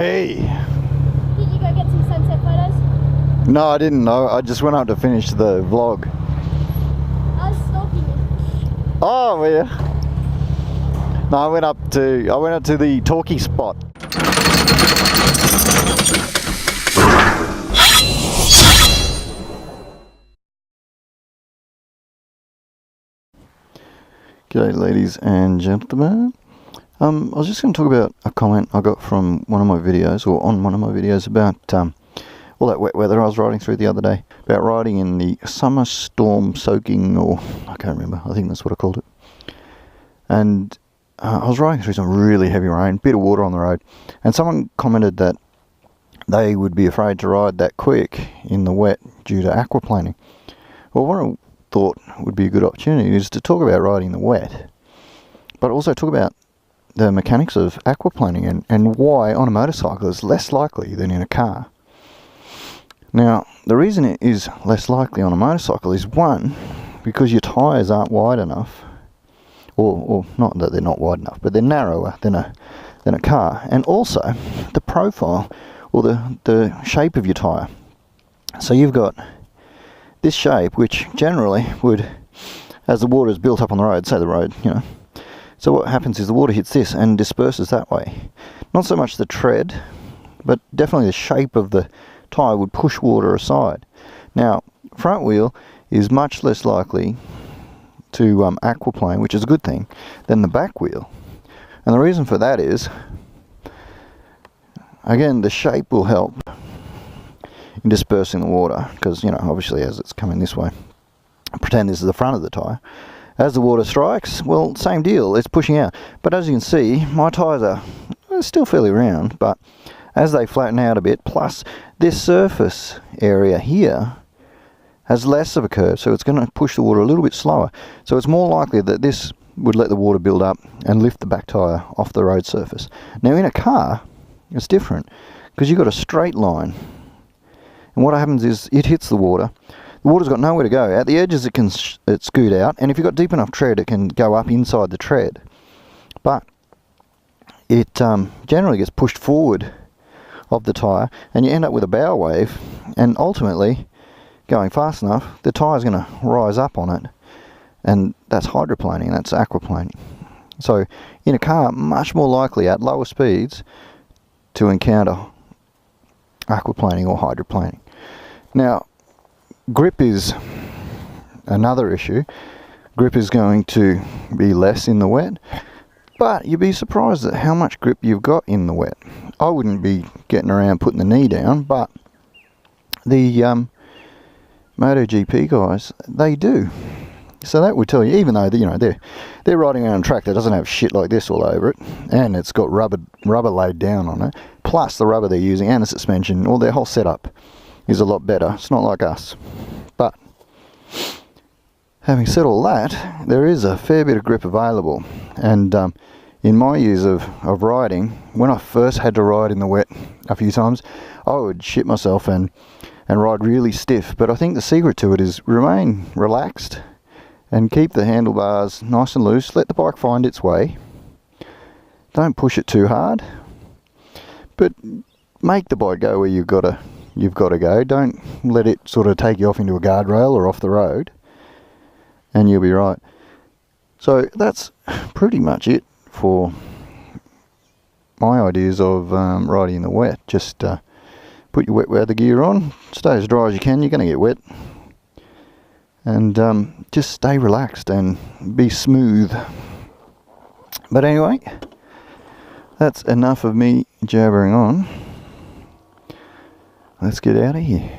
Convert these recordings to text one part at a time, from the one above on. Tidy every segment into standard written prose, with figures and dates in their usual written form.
Hey! Did you go get some sunset photos? No, I didn't know. I just went up to finish the vlog. I was stalking you. Oh, were you? No, I went up to the talkie spot. G'day ladies and gentlemen. I was just going to talk about a comment I got from one of my videos, or on one of my videos, about all that wet weather I was riding through the other day. About riding in the summer storm soaking, or I can't remember, I think that's what I called it. And I was riding through some really heavy rain, bit of water on the road, and someone commented that they would be afraid to ride that quick in the wet due to aquaplaning. Well, what I thought would be a good opportunity is to talk about riding in the wet, but also talk about the mechanics of aquaplaning and why on a motorcycle is less likely than in a car. Now, the reason it is less likely on a motorcycle is, one, because your tyres aren't wide enough, or not that they're not wide enough, but they're narrower than a car, and also the profile or the shape of your tyre. So you've got this shape, which generally would, as the water is built up on the road, say the road, you know, so what happens is the water hits this and disperses that way. Not so much the tread, but definitely the shape of the tyre would push water aside. Now, front wheel is much less likely to aquaplane, which is a good thing, than the back wheel. And the reason for that is, again, the shape will help in dispersing the water, because, you know, obviously as it's coming this way, pretend this is the front of the tyre. As the water strikes, well, same deal, it's pushing out. But as you can see, my tyres are still fairly round, but as they flatten out a bit, plus this surface area here has less of a curve, so it's going to push the water a little bit slower. So it's more likely that this would let the water build up and lift the back tyre off the road surface. Now in a car, it's different, because you've got a straight line. And what happens is, it hits the water. The water's got nowhere to go. At the edges it can scoot out, and if you've got deep enough tread it can go up inside the tread. But it generally gets pushed forward of the tyre, and you end up with a bow wave, and ultimately, going fast enough, the tyre's going to rise up on it, and that's hydroplaning, that's aquaplaning. So in a car, much more likely at lower speeds to encounter aquaplaning or hydroplaning. Now, grip is another issue. Grip is going to be less in the wet, but you'd be surprised at how much grip you've got in the wet. I wouldn't be getting around putting the knee down, but the MotoGP guys, they do. So that would tell you, even though you know they're riding around a track that doesn't have shit like this all over it, and it's got rubber laid down on it, plus the rubber they're using and the suspension, or their whole setup is a lot better. It's not like us. But having said all that, there is a fair bit of grip available, and in my years of riding, when I first had to ride in the wet a few times, I would shit myself and ride really stiff. But I think the secret to it is remain relaxed and keep the handlebars nice and loose. Let the bike find its way. Don't push it too hard, but make the bike go where you've got to go. Don't let it sort of take you off into a guardrail or off the road, and you'll be right. So that's pretty much it for my ideas of riding in the wet. Just put your wet weather gear on, stay as dry as you can. You're going to get wet, and just stay relaxed and be smooth. But anyway, that's enough of me jabbering on. Let's get out of here.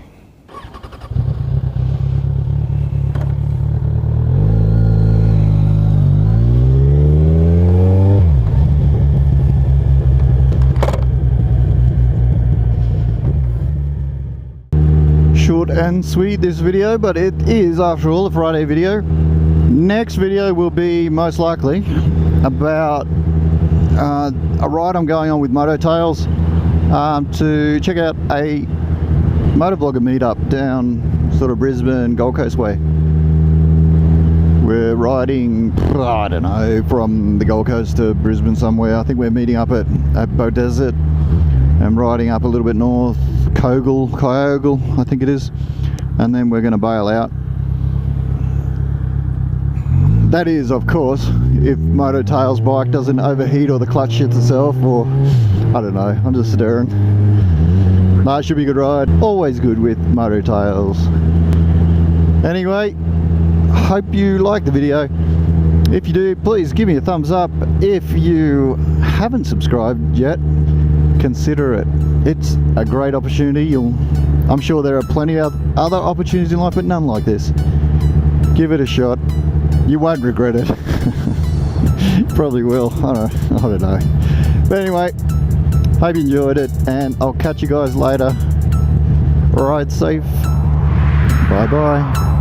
Short and sweet this video, but it is after all a Friday video. Next video will be most likely about a ride I'm going on with Moto Tails to check out a motovlogger meetup down sort of Brisbane, Gold Coast way. We're riding, I don't know, from the Gold Coast to Brisbane somewhere. I think we're meeting up at Bow Desert, and riding up a little bit north, Kyogle, I think it is, and then we're going to bail out. That is, of course, if Moto Tail's bike doesn't overheat or the clutch shits itself, or I don't know, I'm just stirring. No, it should be a good ride. Always good with Moto Tails. Anyway, hope you like the video. If you do, please give me a thumbs up. If you haven't subscribed yet, consider it. It's a great opportunity. I'm sure there are plenty of other opportunities in life, but none like this. Give it a shot. You won't regret it. You probably will. I don't know. But anyway, hope you enjoyed it, and I'll catch you guys later. Ride safe. Bye bye.